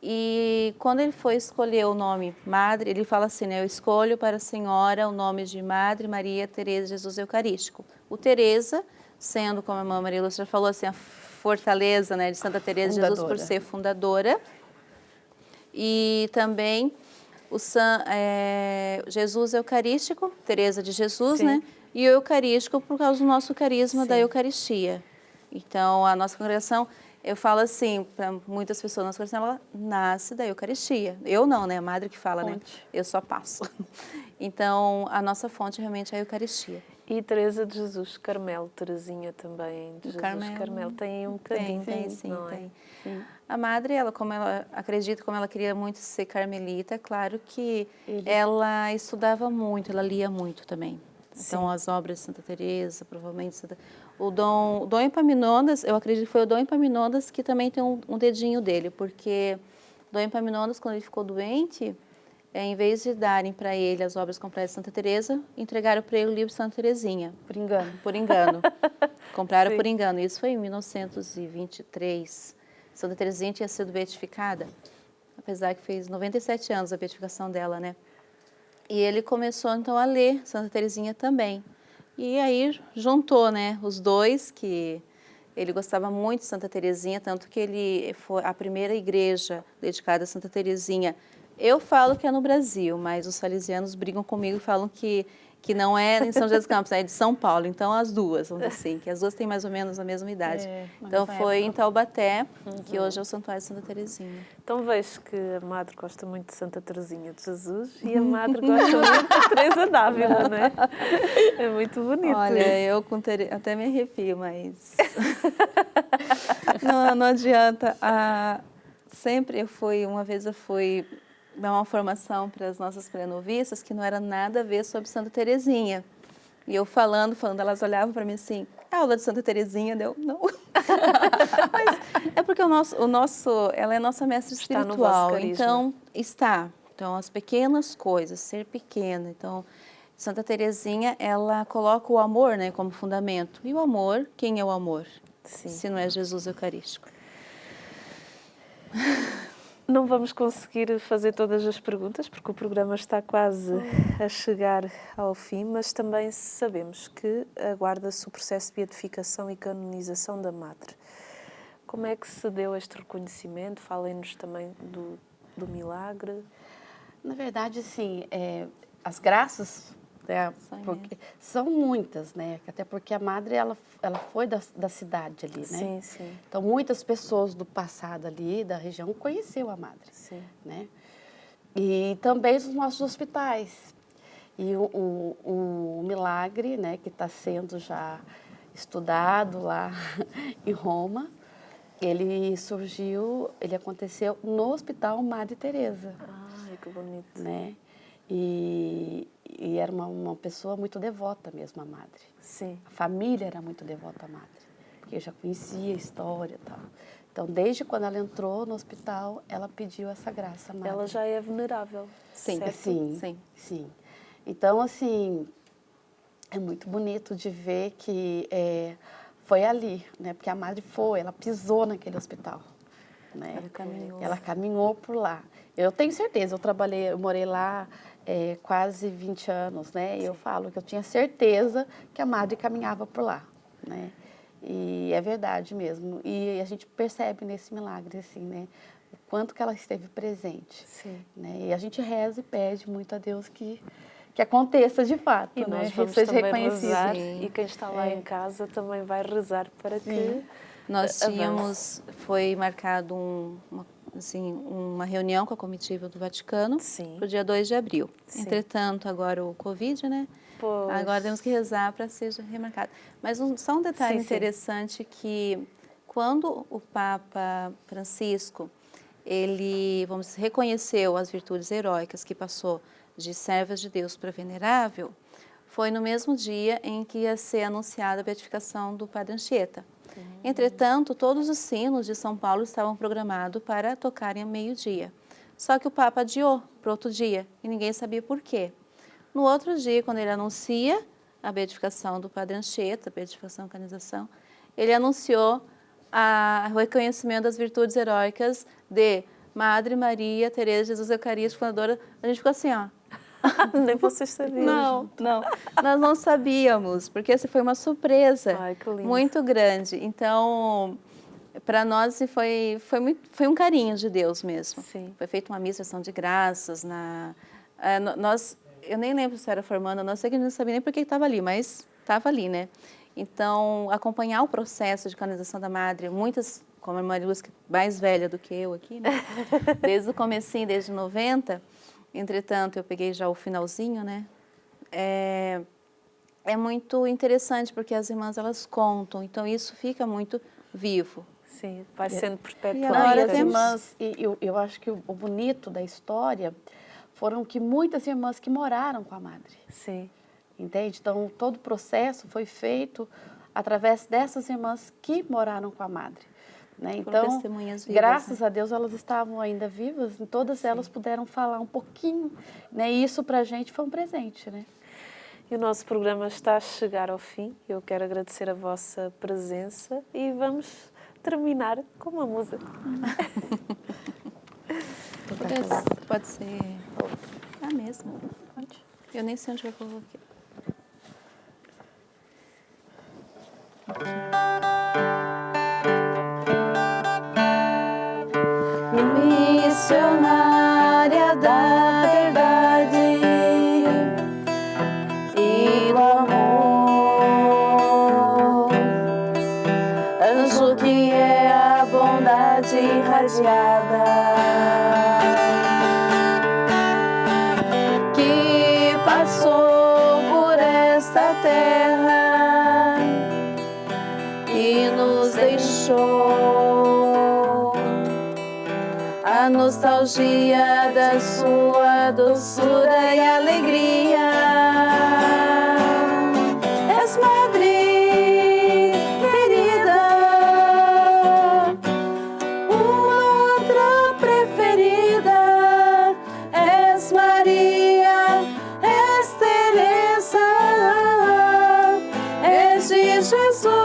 E quando ele foi escolher o nome Madre, ele fala assim, né, eu escolho para a Senhora o nome de Madre Maria Teresa de Jesus Eucarístico. O Teresa, sendo, como a irmã Maria Lúcia falou, assim, a fortaleza, né, de Santa Teresa de Jesus por ser fundadora. E também o Jesus Eucarístico, Teresa de Jesus, Sim. né? E o Eucarístico por causa do nosso carisma da Sim. Eucaristia. Então, a nossa congregação, eu falo assim, para muitas pessoas, a nossa congregação, ela nasce da Eucaristia. Eu não, né? A madre que fala, né? Eu só passo. Então, a nossa fonte realmente é a Eucaristia. E Teresa de Jesus Carmelo, Teresinha também de Jesus Carmelo, tem aí um bocadinho. Tem, sim, não tem. É? Sim. A madre, ela, como ela acredita, como ela queria muito ser carmelita, é claro que ela estudava muito, ela lia muito também. Então, as obras de Santa Teresa, provavelmente o Dom Epaminondas, eu acredito que foi o Dom Epaminondas que também tem um dedinho dele, porque Dom Epaminondas, quando ele ficou doente, em vez de darem para ele as obras completas de Santa Teresa, entregaram para ele o livro de Santa Teresinha. Por engano. Por engano. Compraram Sim. por engano. Isso foi em 1923. Santa Teresinha tinha sido beatificada, apesar que fez 97 anos a beatificação dela, né? E ele começou, então, a ler Santa Teresinha também. E aí juntou, né, os dois, que ele gostava muito de Santa Teresinha, tanto que ele foi a primeira igreja dedicada a Santa Teresinha. Eu falo que é no Brasil, mas os salesianos brigam comigo e falam que não é em São José dos Campos, é de São Paulo. Então, as duas, vamos dizer assim, que as duas têm mais ou menos a mesma idade. Então, foi em Taubaté, que hoje é o Santuário de Santa Teresinha. Então vejo que a madre gosta muito de Santa Teresinha de Jesus e a madre gosta muito de Teresa d'Ávila, não é? É muito bonito. Olha, isso. eu até me arrepio, mas não adianta. Uma vez eu fui dar uma formação para as nossas pré-noviças que não era nada a ver sobre Santa Teresinha. E eu falando, elas olhavam para mim assim, aula de Santa Teresinha, não. Mas é porque ela é nossa mestra Está no vosso espiritual, carisma. então Então, as pequenas coisas, ser pequena. Então, Santa Teresinha, ela coloca o amor, né, como fundamento. E o amor, quem é o amor? Sim. Se não é Jesus Eucarístico. Não vamos conseguir fazer todas as perguntas, porque o programa está quase a chegar ao fim, mas também sabemos que aguarda-se o processo de beatificação e canonização da Madre. Como é que se deu este reconhecimento? Falem-nos também do milagre. Na verdade, assim, as graças, né, são muitas, né? Até porque a madre, ela foi da cidade ali, né? Sim, sim. Então, muitas pessoas do passado ali, da região, conheceu a madre. Sim. Né? E também os nossos hospitais. E o milagre, né, que está sendo já estudado lá em Roma, ele aconteceu no Hospital Madre Teresa. Ai, que bonito. Né? E era uma pessoa muito devota mesmo, a madre. Sim. A família era muito devota à madre, porque eu já conhecia a história e tal. Então, desde quando ela entrou no hospital, ela pediu essa graça à madre. Ela já é venerável. Sim, certo? Sim. Então, assim, é muito bonito de ver que foi ali, né? Porque a madre ela pisou naquele hospital. Né? Ela caminhou por lá. Eu tenho certeza, eu morei lá quase 20 anos, né? E eu falo que eu tinha certeza que a madre caminhava por lá, né? E é verdade mesmo. E a gente percebe nesse milagre, assim, né? O quanto que ela esteve presente. Sim. Né? E a gente reza e pede muito a Deus que aconteça de fato, e né? nós vamos seja também reconhecido. rezar, e quem está lá em casa também vai rezar para que nós foi marcado uma reunião com a comitiva do Vaticano para o dia 2 de abril. Sim. Entretanto, agora o Covid, né? Pois. Agora temos que rezar para que seja remarcado. Mas só um detalhe interessante que quando o Papa Francisco, ele, reconheceu as virtudes heróicas que passou de servas de Deus para venerável, foi no mesmo dia em que ia ser anunciada a beatificação do Padre Anchieta. Entretanto, todos os sinos de São Paulo estavam programados para tocarem ao meio-dia. Só que o Papa adiou para outro dia e ninguém sabia por quê. No outro dia, quando ele anuncia a beatificação do Padre Anchieta, beatificação, canonização, ele anunciou o reconhecimento das virtudes heróicas de Madre Maria Teresa de Jesus Eucarístico, fundadora. A gente ficou assim, ó. Nem vocês sabiam. Não. Nós não sabíamos, porque essa foi uma surpresa. Ai, que lindo. Muito grande. Então, para nós foi um carinho de Deus mesmo. Sim. Foi feita uma missa de ação de graças. Eu nem lembro se era formando, não sei que a gente não sabia nem por que estava ali, mas estava ali, né? Então, acompanhar o processo de canonização da Madre, muitas, como a Maria Luz, que é mais velha do que eu aqui, né? Desde o comecinho, desde 90, entretanto, eu peguei já o finalzinho, né? É muito interessante, porque as irmãs, elas contam, então isso fica muito vivo. Sim, vai sendo perpetuado. E agora as temos- irmãs, eu acho que o bonito da história foram que muitas irmãs que moraram com a Madre. Sim. Entende? Então, todo o processo foi feito através dessas irmãs que moraram com a Madre. Né? Então, testemunhas vivas, graças né? a Deus, elas estavam ainda vivas, e todas elas puderam falar um pouquinho. Né? E isso, para a gente, foi um presente. Né? E o nosso programa está a chegar ao fim. Eu quero agradecer a vossa presença e vamos terminar com uma música. Pode ser a mesma. Pode. Eu nem sei onde eu coloquei. Missionária da verdade e do amor, anjo que é a bondade irradiada, que passou por esta terra e nos deixou a nostalgia da sua doçura e alegria. És Madre querida, uma outra preferida. És Maria, és Teresa, és de Jesus.